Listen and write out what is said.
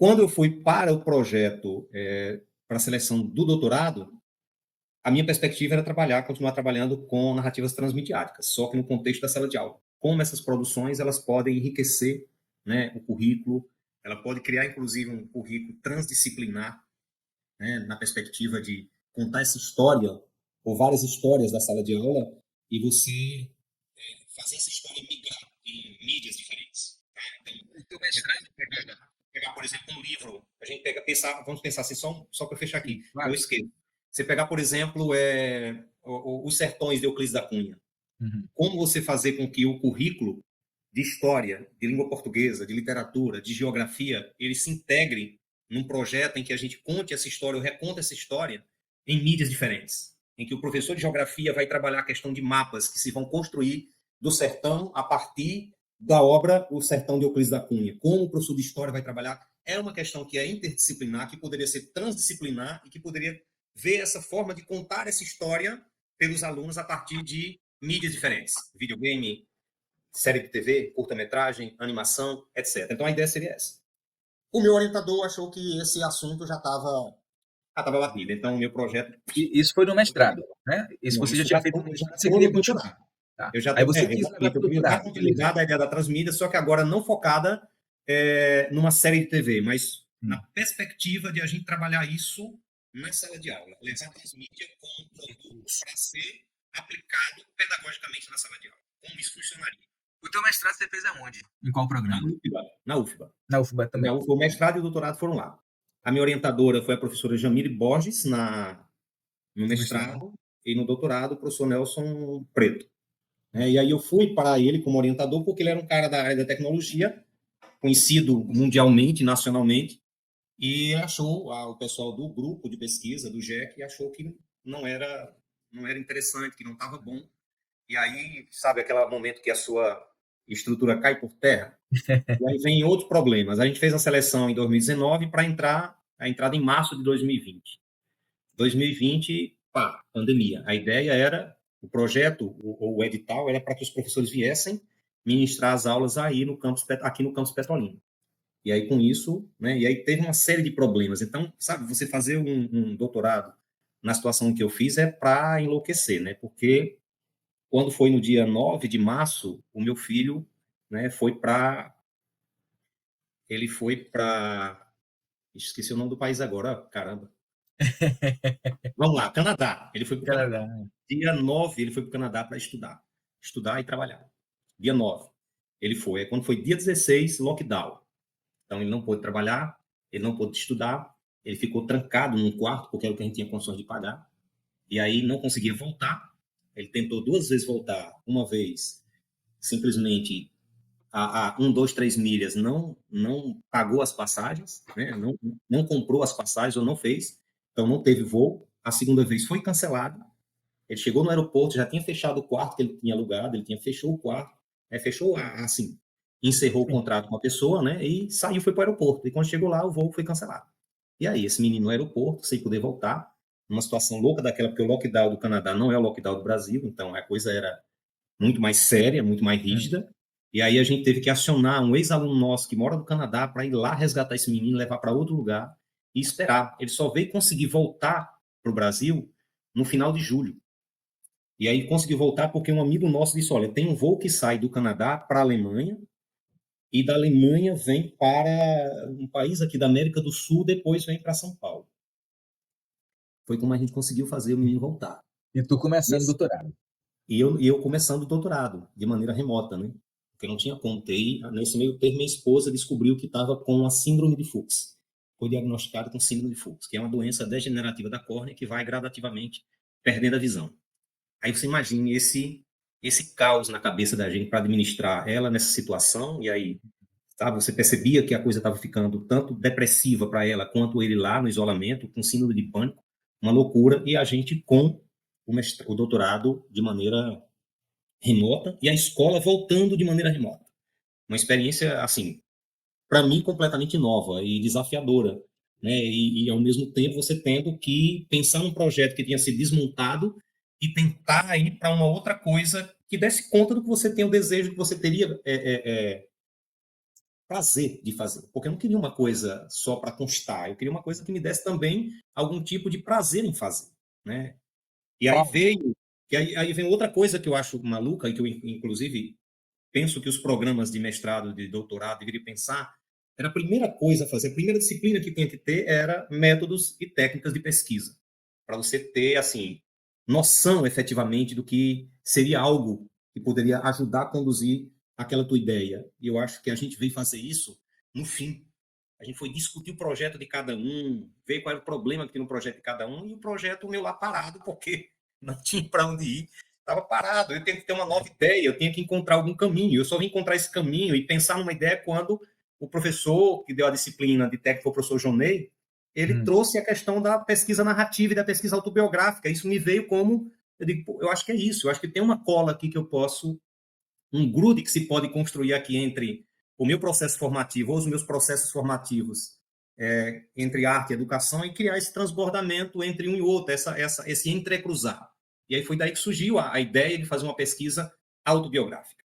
Quando eu fui para o projeto, para a seleção do doutorado, a minha perspectiva era continuar trabalhando com narrativas transmediáticas, só que no contexto da sala de aula. Como essas produções elas podem enriquecer, né, o currículo, ela pode criar, inclusive, um currículo transdisciplinar, né, na perspectiva de contar essa história, ou várias histórias da sala de aula, e você fazer essa história migrar em mídias diferentes. Tá? Então, O teu mestrado, pegar, por exemplo, um livro, a gente vamos pensar assim, só para fechar aqui, claro. eu esqueço. Você pegar, por exemplo, Os Sertões de Euclides da Cunha. Como você fazer com que o currículo de história, de língua portuguesa, de literatura, de geografia, ele se integre num projeto em que a gente conte essa história, ou reconta essa história em mídias diferentes, em que o professor de geografia vai trabalhar a questão de mapas que se vão construir do sertão a partir da obra O Sertão de Euclides da Cunha. Como o professor de história vai trabalhar, é uma questão que é interdisciplinar, que poderia ser transdisciplinar e que poderia ver essa forma de contar essa história pelos alunos a partir de mídias diferentes, videogame, série de TV, curta-metragem, animação, etc. Então a ideia seria essa. O meu orientador achou que esse assunto já estava batido, então o meu projeto... Isso foi no mestrado, né? Isso Não, você já isso tinha feito no mestrado, você foi queria no continuar. doutorado. Tá. Eu já Aí você quis levar exatamente, para o eu queria dar doutorado. continuidade à ideia da transmídia, só que agora não focada numa série de TV, mas na perspectiva de a gente trabalhar isso na sala de aula. Levar a transmídia como um produto para ser aplicado pedagogicamente na sala de aula. Como isso funcionaria? O teu mestrado você fez aonde? Em qual programa? Na UFBA. Na UFBA também. O mestrado e o doutorado foram lá. A minha orientadora foi a professora Jamile Borges no mestrado, e no doutorado o professor Nelson Preto. E aí eu fui para ele como orientador porque ele era um cara da área da tecnologia, conhecido mundialmente, nacionalmente, e achou, o pessoal do grupo de pesquisa, do GEC, achou que não era interessante, que não estava bom. E aí, sabe, aquele momento que a sua estrutura cai por terra? E aí vem outros problemas. A gente fez a seleção em 2019 para a entrada em março de 2020. 2020, pandemia. A ideia era, o projeto, o edital, era para que os professores viessem ministrar as aulas aí aqui no campus Petrolina. E aí, com isso, né, e aí teve uma série de problemas. Então, sabe, você fazer um doutorado na situação que eu fiz é para enlouquecer, né? Porque quando foi no dia 9 de março, o meu filho, né, ele foi para... Esqueci o nome do país agora, caramba. Vamos lá, Canadá. Ele foi para o Canadá. Dia 9, ele foi para o Canadá para estudar e trabalhar. Dia 9, ele foi. Aí, quando foi dia 16, lockdown. Então, ele não pôde trabalhar, ele não pôde estudar, ele ficou trancado num quarto, porque era o que a gente tinha condições de pagar, e aí não conseguia voltar. Ele tentou 2 vezes voltar. Uma vez, simplesmente, a 1, 2, 3 milhas não pagou as passagens, né? não comprou as passagens ou não fez, então não teve voo. A segunda vez foi cancelado. Ele chegou no aeroporto, já tinha fechado o quarto que ele tinha alugado, ele tinha fechou o quarto, fechou assim, encerrou o contrato com a pessoa, né? E saiu, foi para o aeroporto. E quando chegou lá, o voo foi cancelado. E aí, esse menino no aeroporto, sem poder voltar, numa situação louca daquela, porque o lockdown do Canadá não é o lockdown do Brasil, então a coisa era muito mais séria, muito mais rígida. E aí a gente teve que acionar um ex-aluno nosso que mora no Canadá para ir lá resgatar esse menino, levar para outro lugar e esperar. Ele só veio conseguir voltar para o Brasil no final de julho. E aí conseguiu voltar porque um amigo nosso disse, olha, tem um voo que sai do Canadá para a Alemanha e da Alemanha vem para um país aqui da América do Sul, depois vem para São Paulo. Foi como a gente conseguiu fazer o menino voltar. E tu começando o doutorado. E eu começando o doutorado, de maneira remota, né? Porque não tinha como ter. E nesse meio termo, minha esposa descobriu que estava com a síndrome de Fuchs. Foi diagnosticado com síndrome de Fuchs, que é uma doença degenerativa da córnea que vai gradativamente perdendo a visão. Aí você imagine esse caos na cabeça da gente para administrar ela nessa situação, e aí, sabe, você percebia que a coisa estava ficando tanto depressiva para ela, quanto ele lá no isolamento, com síndrome de pânico, uma loucura, e a gente com o doutorado de maneira remota, e a escola voltando de maneira remota. Uma experiência, assim, para mim, completamente nova e desafiadora, né? E, ao mesmo tempo, você tendo que pensar num projeto que tinha sido desmontado e tentar ir para uma outra coisa que desse conta do que você tem o desejo que você teria prazer de fazer, porque eu não queria uma coisa só para constar, eu queria uma coisa que me desse também algum tipo de prazer em fazer, né? E aí veio, aí vem outra coisa que eu acho maluca e que eu, inclusive, penso que os programas de mestrado, de doutorado deveriam pensar, era a primeira coisa a fazer, a primeira disciplina que tinha que ter era métodos e técnicas de pesquisa, para você ter, assim, noção efetivamente do que seria algo que poderia ajudar a conduzir aquela tua ideia. E eu acho que a gente veio fazer isso no fim. A gente foi discutir o projeto de cada um, ver qual era o problema que tinha no projeto de cada um, e o projeto meu lá parado, porque não tinha para onde ir, estava parado. Eu tinha que ter uma nova ideia, eu tinha que encontrar algum caminho. Eu só vim encontrar esse caminho e pensar numa ideia quando o professor que deu a disciplina de técnico, o professor Jonei, ele trouxe a questão da pesquisa narrativa e da pesquisa autobiográfica. Isso me veio como, eu digo, eu acho que é isso, eu acho que tem uma cola aqui que eu posso, um grude que se pode construir aqui entre o meu processo formativo ou os meus processos formativos, entre arte e educação, e criar esse transbordamento entre um e outro, esse entrecruzar. E aí foi daí que surgiu a ideia de fazer uma pesquisa autobiográfica.